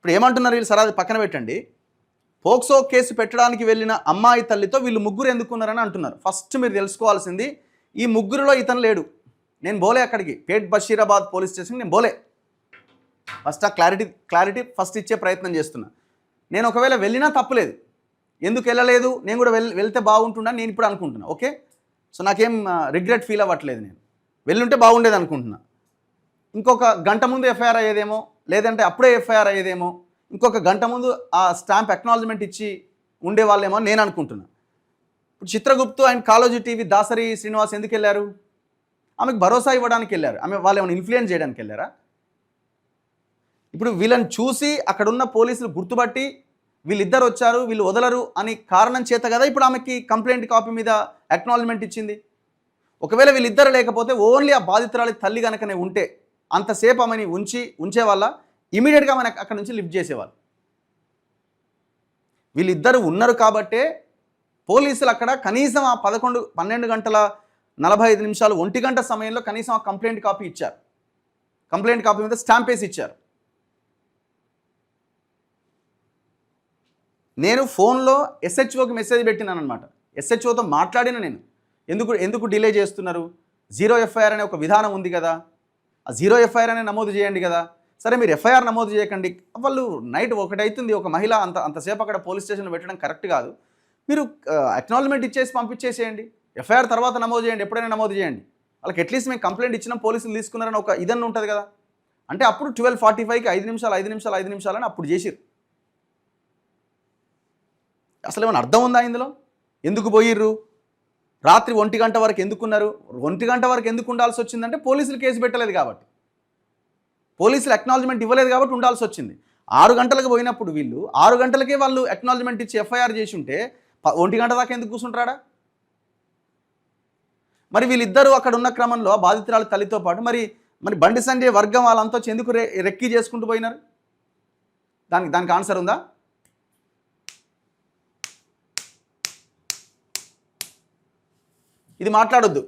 ఇప్పుడు ఏమంటున్నారు వీళ్ళు? సరే అది పక్కన పెట్టండి. పోక్సో కేసు పెట్టడానికి వెళ్ళిన అమ్మాయి తల్లితో వీళ్ళు ముగ్గురు ఎందుకున్నారని అంటున్నారు. ఫస్ట్ మీరు తెలుసుకోవాల్సింది, ఈ ముగ్గురులో ఇతను లేడు. నేను బోలే అక్కడికి, పేట్ బషీరాబాద్ పోలీస్ స్టేషన్కి నేను బోలే. ఫస్ట్ ఆ క్లారిటీ ఫస్ట్ ఇచ్చే ప్రయత్నం చేస్తున్నా. నేను ఒకవేళ వెళ్ళినా తప్పులేదు. ఎందుకు వెళ్ళలేదు, నేను కూడా వెళ్తే బాగుంటుందని నేను ఇప్పుడు అనుకుంటున్నా. ఓకే, సో నాకేం రిగ్రెట్ ఫీల్ అవ్వట్లేదు. నేను వెళ్ళుంటే బాగుండేది అనుకుంటున్నా. ఇంకొక గంట ముందు ఎఫ్ఐఆర్ అయ్యేదేమో, లేదంటే అప్పుడే ఎఫ్ఐఆర్ అయ్యేదేమో, ఇంకొక గంట ముందు ఆ స్టాంప్ అక్నాలజ్మెంట్ ఇచ్చి ఉండేవాళ్ళేమో అని నేను అనుకుంటున్నా. ఇప్పుడు చిత్రగుప్తు అండ్ కాళోజీ టీవీ దాసరి శ్రీనివాస్ ఎందుకు వెళ్ళారు? ఆమెకు భరోసా ఇవ్వడానికి వెళ్ళారు. వాళ్ళు ఏమైనా ఇన్ఫ్లుయెన్స్ చేయడానికి వెళ్ళారా? ఇప్పుడు వీళ్ళని చూసి అక్కడున్న పోలీసులు గుర్తుపట్టి వీళ్ళిద్దరు వచ్చారు, వీళ్ళు వదలరు అని కారణం చేత కదా ఇప్పుడు ఆమెకి కంప్లైంట్ కాపీ మీద అక్నాలజ్మెంట్ ఇచ్చింది. ఒకవేళ వీళ్ళిద్దరు లేకపోతే ఓన్లీ ఆ బాధితురాలి తల్లి కనుకనే ఉంటే అంతసేపు ఆమెని ఉంచేవాళ్ళ, ఇమీడియట్గా ఆమెను అక్కడ నుంచి లిఫ్ట్ చేసేవాళ్ళు. వీళ్ళిద్దరు ఉన్నారు కాబట్టే పోలీసులు అక్కడ కనీసం ఆ 12 గంటల 45 నిమిషాలు 1 గంట సమయంలో కనీసం ఆ కంప్లైంట్ కాపీ ఇచ్చారు. కంప్లైంట్ కాపీ మీద స్టాంప్ వేసి ఇచ్చారు. నేను ఫోన్లో ఎస్హెచ్ఓకి మెసేజ్ పెట్టినాను అనమాట. ఎస్హెచ్ఓతో మాట్లాడిన నేను, ఎందుకు డిలే చేస్తున్నారు, 0 ఎఫ్ఐఆర్ అనే ఒక విధానం ఉంది కదా, ఆ 0 ఎఫ్ఐఆర్ అనే నమోదు చేయండి కదా. సరే మీరు ఎఫ్ఐఆర్ నమోదు చేయకండి, వాళ్ళు నైట్ 1 అవుతుంది, ఒక మహిళ అంతసేపు అక్కడ పోలీస్ స్టేషన్లో పెట్టడం కరెక్ట్ కాదు. మీరు అక్నాలజ్మెంట్ ఇచ్చేసి పంపించేసేయండి, ఎఫ్ఐఆర్ తర్వాత నమోదు చేయండి, ఎప్పుడైనా నమోదు చేయండి. వాళ్ళకి అట్లీస్ట్ మేము కంప్లైంట్ ఇచ్చినాం, పోలీసులు తీసుకున్నారని ఒక ఇదన్న ఉంటుంది కదా. అంటే అప్పుడు 12:45కి 5 నిమిషాలు అని అప్పుడు చేసిరు. అసలు ఏమైనా అర్థం ఉందా ఇందులో? ఎందుకు పోయిర్రు? రాత్రి 1 గంట వరకు ఎందుకున్నారు? 1 గంట వరకు ఎందుకు ఉండాల్సి వచ్చిందంటే పోలీసులు కేసు పెట్టలేదు కాబట్టి, పోలీసులు అక్నాలజ్మెంట్ ఇవ్వలేదు కాబట్టి ఉండాల్సి వచ్చింది. 6 గంటలకు పోయినప్పుడు వీళ్ళు 6 గంటలకే వాళ్ళు అక్నాలజ్మెంట్ ఇచ్చి ఎఫ్ఐఆర్ చేసి ఉంటే 1 గంట దాకా ఎందుకు కూర్చుంటారా? మరి వీళ్ళిద్దరూ అక్కడ ఉన్న క్రమంలో బాధితురాలు తల్లితో పాటు మరి బండి సంజయ్ వర్గం వాళ్ళంతా వచ్చి ఎందుకు రెక్కి చేసుకుంటూ పోయినారు? దానికి ఆన్సర్ ఉందా? ఇది మాట్లాడొద్దు.